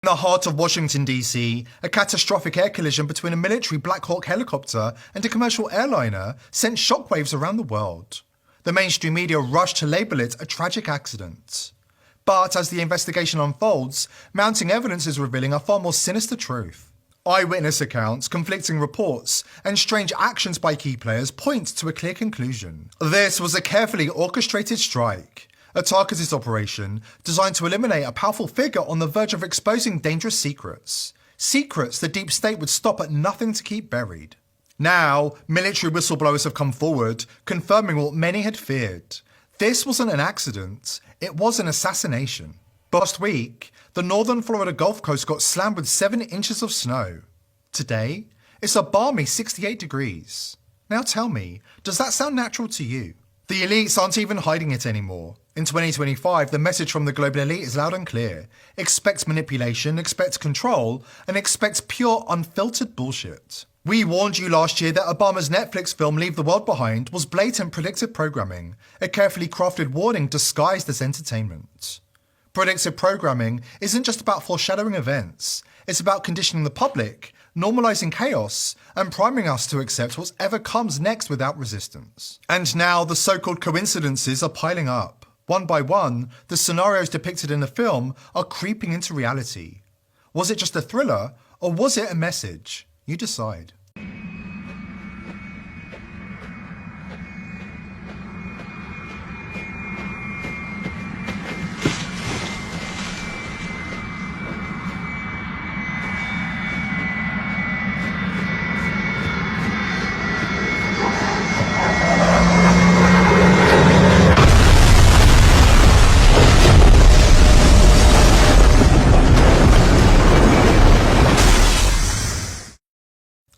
In the heart of Washington, D.C., a catastrophic air collision between a military Black Hawk helicopter and a commercial airliner sent shockwaves around the world. The mainstream media rushed to label it a tragic accident. But as the investigation unfolds, mounting evidence is revealing a far more sinister truth. Eyewitness accounts, conflicting reports, and strange actions by key players point to a clear conclusion. This was a carefully orchestrated strike, a targeted operation designed to eliminate a powerful figure on the verge of exposing dangerous secrets. Secrets the deep state would stop at nothing to keep buried. Now, military whistleblowers have come forward, confirming what many had feared. This wasn't an accident, it was an assassination. Last week, the northern Florida Gulf Coast got slammed with 7 inches of snow. Today, it's a balmy 68 degrees. Now tell me, does that sound natural to you? The elites aren't even hiding it anymore. In 2025, the message from the global elite is loud and clear. Expect manipulation, expect control, and expect pure, unfiltered bullshit. We warned you last year that Obama's Netflix film Leave the World Behind was blatant predictive programming, a carefully crafted warning disguised as entertainment. Predictive programming isn't just about foreshadowing events, it's about conditioning the public, normalizing chaos, and priming us to accept whatever comes next without resistance. And now the so-called coincidences are piling up. One by one, the scenarios depicted in the film are creeping into reality. Was it just a thriller, or was it a message? You decide.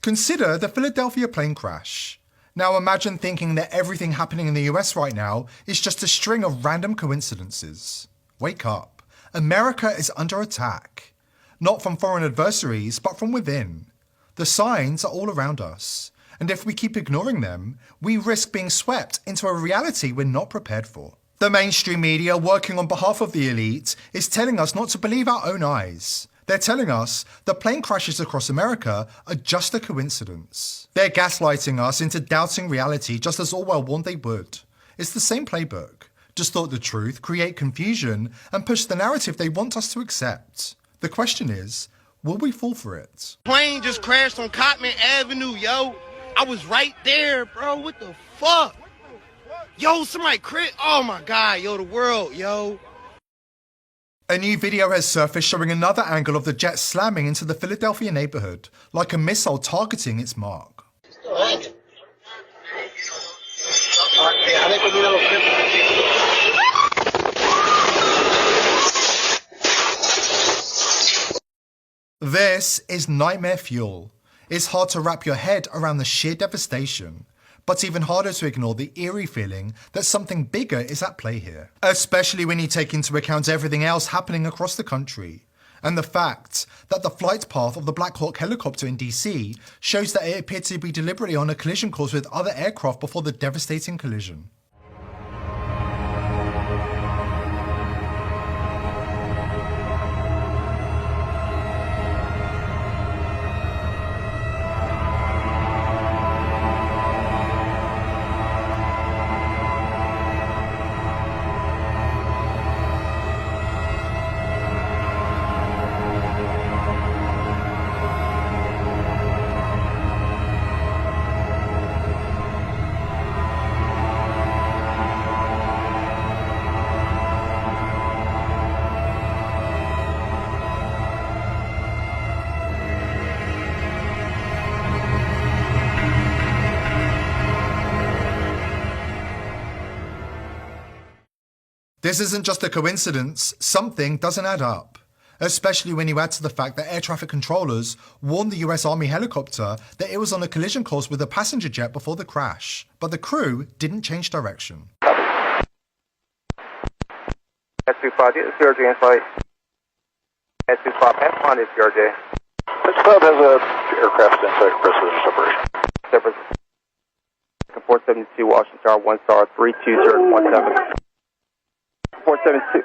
Consider the Philadelphia plane crash. Now imagine thinking that everything happening in the US right now is just a string of random coincidences. Wake up. America is under attack. Not from foreign adversaries, but from within. The signs are all around us. And if we keep ignoring them, we risk being swept into a reality we're not prepared for. The mainstream media, working on behalf of the elite, is telling us not to believe our own eyes. They're telling us the plane crashes across America are just a coincidence. They're gaslighting us into doubting reality just as Orwell warned they would. It's the same playbook. Distort the truth, create confusion, and push the narrative they want us to accept. The question is, will we fall for it? Plane just crashed on Cotman Avenue, yo. I was right there, bro. What the fuck? Yo, somebody oh my God, yo, the world, yo. A new video has surfaced showing another angle of the jet slamming into the Philadelphia neighborhood, like a missile targeting its mark. This is nightmare fuel. It's hard to wrap your head around the sheer devastation, but even harder to ignore the eerie feeling that something bigger is at play here. Especially when you take into account everything else happening across the country, and the fact that the flight path of the Black Hawk helicopter in DC shows that it appeared to be deliberately on a collision course with other aircraft before the devastating collision. This isn't just a coincidence, something doesn't add up. Especially when you add to the fact that air traffic controllers warned the US Army helicopter that it was on a collision course with a passenger jet before the crash, but the crew didn't change direction. S25, get the CRJ in sight. S25, F1 is CRJ. S5 has a aircraft in sight, precedent separation. Separate. 472, Washington Tower, 1 star, 32017. 472,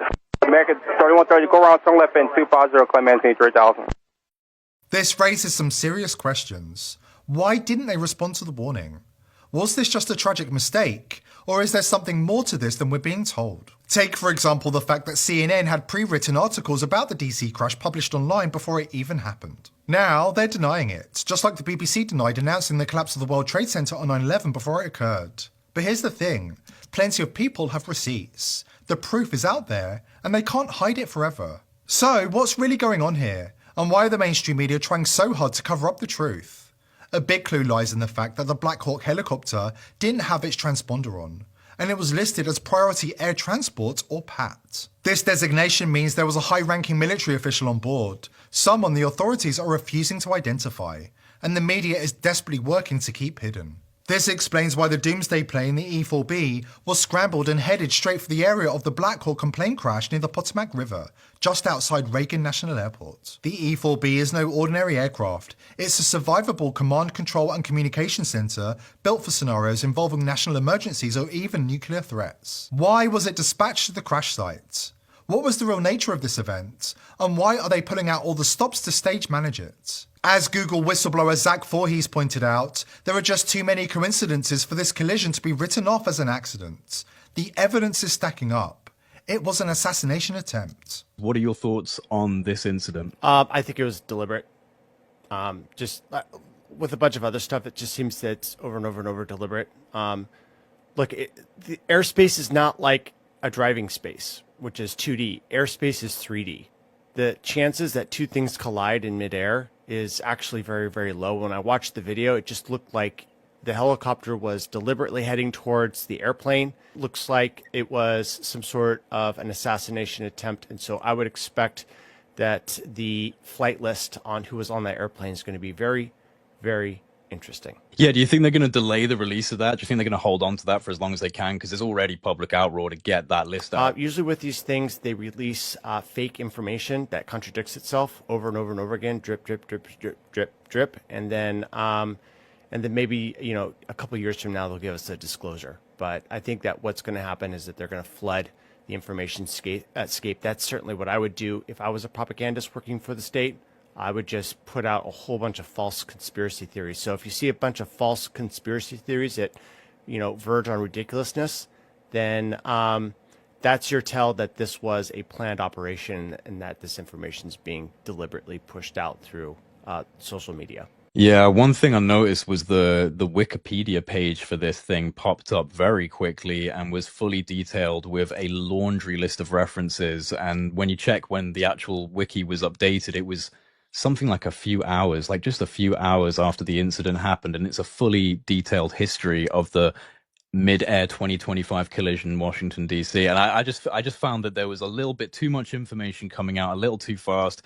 American 3130, go around, turn left in 250, claim maintain 3000. This raises some serious questions. Why didn't they respond to the warning? Was this just a tragic mistake, or is there something more to this than we're being told? Take, for example, the fact that CNN had pre-written articles about the DC crash published online before it even happened. Now, they're denying it, just like the BBC denied announcing the collapse of the World Trade Center on 9/11 before it occurred. But here's the thing, plenty of people have receipts. The proof is out there, and they can't hide it forever. So, what's really going on here? And why are the mainstream media trying so hard to cover up the truth? A big clue lies in the fact that the Black Hawk helicopter didn't have its transponder on, and it was listed as Priority Air Transport, or PAT. This designation means there was a high-ranking military official on board, someone the authorities are refusing to identify, and the media is desperately working to keep hidden. This explains why the doomsday plane, the E-4B, was scrambled and headed straight for the area of the Black Hawk plane crash near the Potomac River, just outside Reagan National Airport. The E-4B is no ordinary aircraft. It's a survivable command, control and communication center built for scenarios involving national emergencies or even nuclear threats. Why was it dispatched to the crash site? What was the real nature of this event? And why are they pulling out all the stops to stage manage it? As Google whistleblower Zach Voorhees pointed out, there are just too many coincidences for this collision to be written off as an accident. The evidence is stacking up. It was an assassination attempt. What are your thoughts on this incident? I think it was deliberate. With a bunch of other stuff, it just seems that it's over and over and over deliberate. Look, the airspace is not like a driving space, which is 2D. Airspace is 3D. The chances that two things collide in midair is actually very, very low. When I watched the video, it just looked like the helicopter was deliberately heading towards the airplane. Looks like it was some sort of an assassination attempt. And so I would expect that the flight list on who was on that airplane is going to be very, very interesting. Yeah, do you think they're going to delay the release of that? Do you think they're going to hold on to that for as long as they can? Because there's already public outroar to get that list out. Usually with these things, they release fake information that contradicts itself over and over and over again. Drip, drip, drip, drip, drip, drip. And then maybe, a couple of years from now, they'll give us a disclosure. But I think that what's going to happen is that they're going to flood the information scape. That's certainly what I would do if I was a propagandist working for the state. I would just put out a whole bunch of false conspiracy theories. So if you see a bunch of false conspiracy theories that, verge on ridiculousness, then that's your tell that this was a planned operation and that this information is being deliberately pushed out through social media. Yeah, one thing I noticed was the Wikipedia page for this thing popped up very quickly and was fully detailed with a laundry list of references. And when you check when the actual wiki was updated, it was something like a few hours, like just a few hours after the incident happened. And it's a fully detailed history of the mid-air 2025 collision in Washington, D.C. And I just found that there was a little bit too much information coming out a little too fast.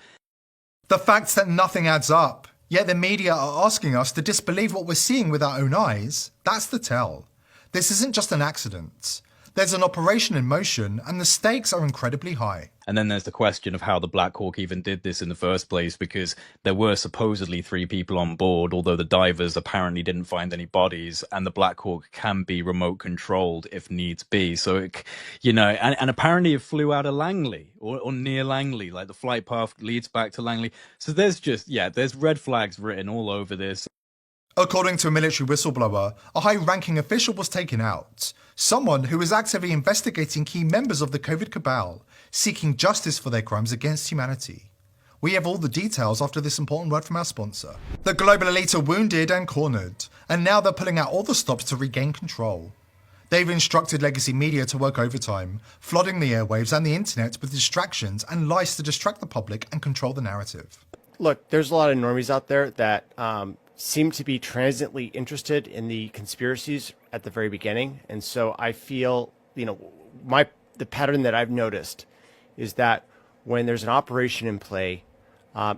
The fact that nothing adds up, yet the media are asking us to disbelieve what we're seeing with our own eyes, that's the tell. This isn't just an accident. There's an operation in motion, and the stakes are incredibly high. And then there's the question of how the Black Hawk even did this in the first place, because there were supposedly 3 people on board, although the divers apparently didn't find any bodies, and the Black Hawk can be remote controlled if needs be. So, and apparently it flew out of Langley or near Langley, like the flight path leads back to Langley. So there's red flags written all over this. According to a military whistleblower, a high-ranking official was taken out, someone who is actively investigating key members of the COVID cabal, seeking justice for their crimes against humanity. We have all the details after this important word from our sponsor. The global elite are wounded and cornered, and now they're pulling out all the stops to regain control. They've instructed legacy media to work overtime, flooding the airwaves and the internet with distractions and lies to distract the public and control the narrative. Look, there's a lot of normies out there that seem to be transiently interested in the conspiracies at the very beginning. And so I feel, the pattern that I've noticed is that when there's an operation in play,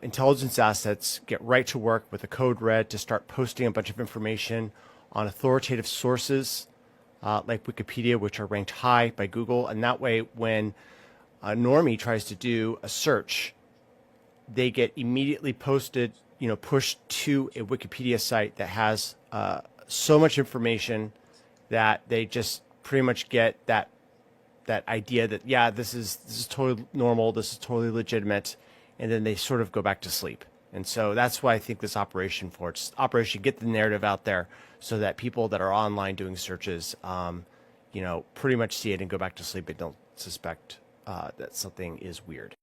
intelligence assets get right to work with a code red to start posting a bunch of information on authoritative sources like Wikipedia, which are ranked high by Google. And that way, when a normie tries to do a search, they get immediately pushed to a Wikipedia site that has so much information that they just pretty much get that that idea that, yeah, this is totally normal, this is totally legitimate, and then they sort of go back to sleep. And so that's why I think this operation get the narrative out there so that people that are online doing searches, pretty much see it and go back to sleep and don't suspect that something is weird.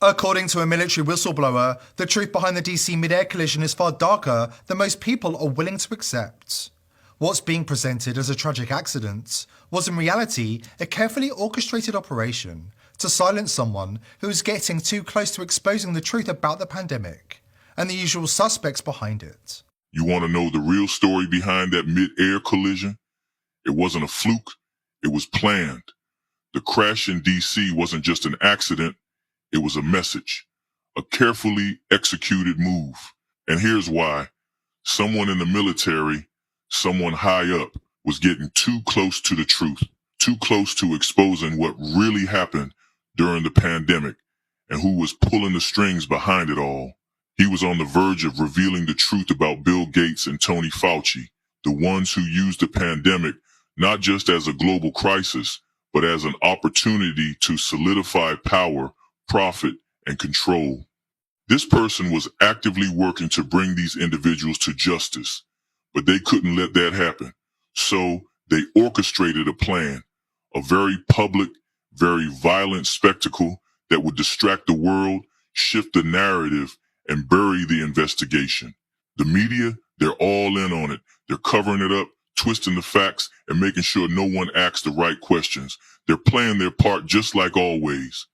According to a military whistleblower, the truth behind the DC mid-air collision is far darker than most people are willing to accept. What's being presented as a tragic accident was in reality a carefully orchestrated operation to silence someone who was getting too close to exposing the truth about the pandemic and the usual suspects behind it. You want to know the real story behind that mid-air collision? It wasn't a fluke, it was planned. The crash in DC wasn't just an accident, it was a message, a carefully executed move. And here's why. Someone in the military, someone high up, was getting too close to the truth, too close to exposing what really happened during the pandemic and who was pulling the strings behind it all. He was on the verge of revealing the truth about Bill Gates and Tony Fauci, the ones who used the pandemic not just as a global crisis, but as an opportunity to solidify power, profit, and control. This person was actively working to bring these individuals to justice, but they couldn't let that happen. So they orchestrated a plan, a very public, very violent spectacle that would distract the world, shift the narrative, and bury the investigation. The media, they're all in on it. They're covering it up, twisting the facts, and making sure no one asks the right questions. They're playing their part just like always.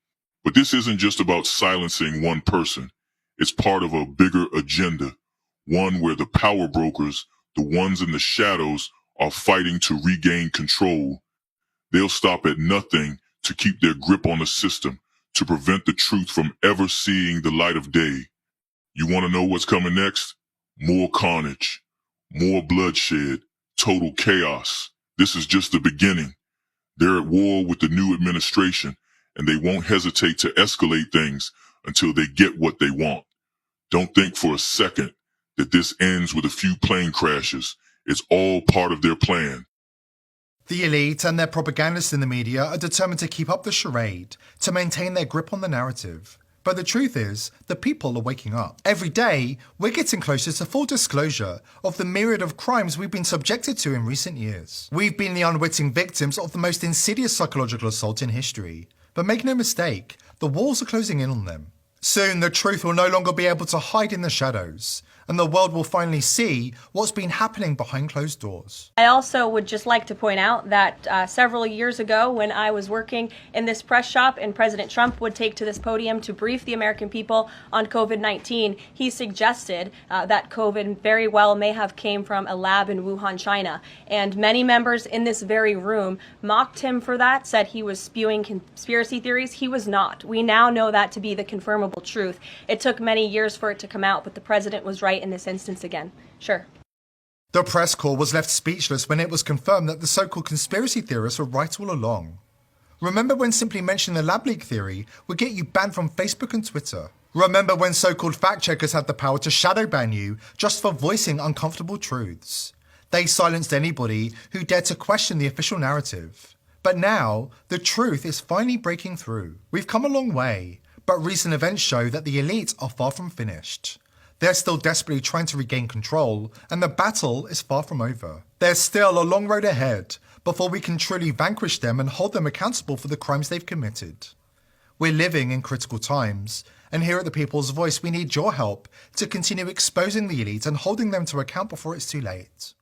But this isn't just about silencing one person. It's part of a bigger agenda, one where the power brokers, the ones in the shadows, are fighting to regain control. They'll stop at nothing to keep their grip on the system, to prevent the truth from ever seeing the light of day. You want to know what's coming next? More carnage, more bloodshed, total chaos. This is just the beginning. They're at war with the new administration, and they won't hesitate to escalate things until they get what they want. Don't think for a second that this ends with a few plane crashes. It's all part of their plan. The elite and their propagandists in the media are determined to keep up the charade, to maintain their grip on the narrative. But the truth is, the people are waking up. Every day, we're getting closer to full disclosure of the myriad of crimes we've been subjected to in recent years. We've been the unwitting victims of the most insidious psychological assault in history. But make no mistake, the walls are closing in on them. Soon, the truth will no longer be able to hide in the shadows, and the world will finally see what's been happening behind closed doors. I also would just like to point out that several years ago when I was working in this press shop and President Trump would take to this podium to brief the American people on COVID-19, he suggested that COVID very well may have came from a lab in Wuhan, China. And many members in this very room mocked him for that, said he was spewing conspiracy theories. He was not. We now know that to be the confirmable truth. It took many years for it to come out, but the president was right in this instance again. Sure. The press corps was left speechless when it was confirmed that the so-called conspiracy theorists were right all along. Remember when simply mentioning the lab leak theory would get you banned from Facebook and Twitter? Remember when so-called fact-checkers had the power to shadow ban you just for voicing uncomfortable truths? They silenced anybody who dared to question the official narrative. But now, the truth is finally breaking through. We've come a long way, but recent events show that the elite are far from finished. They're still desperately trying to regain control, and the battle is far from over. There's still a long road ahead before we can truly vanquish them and hold them accountable for the crimes they've committed. We're living in critical times, and here at The People's Voice we need your help to continue exposing the elite and holding them to account before it's too late.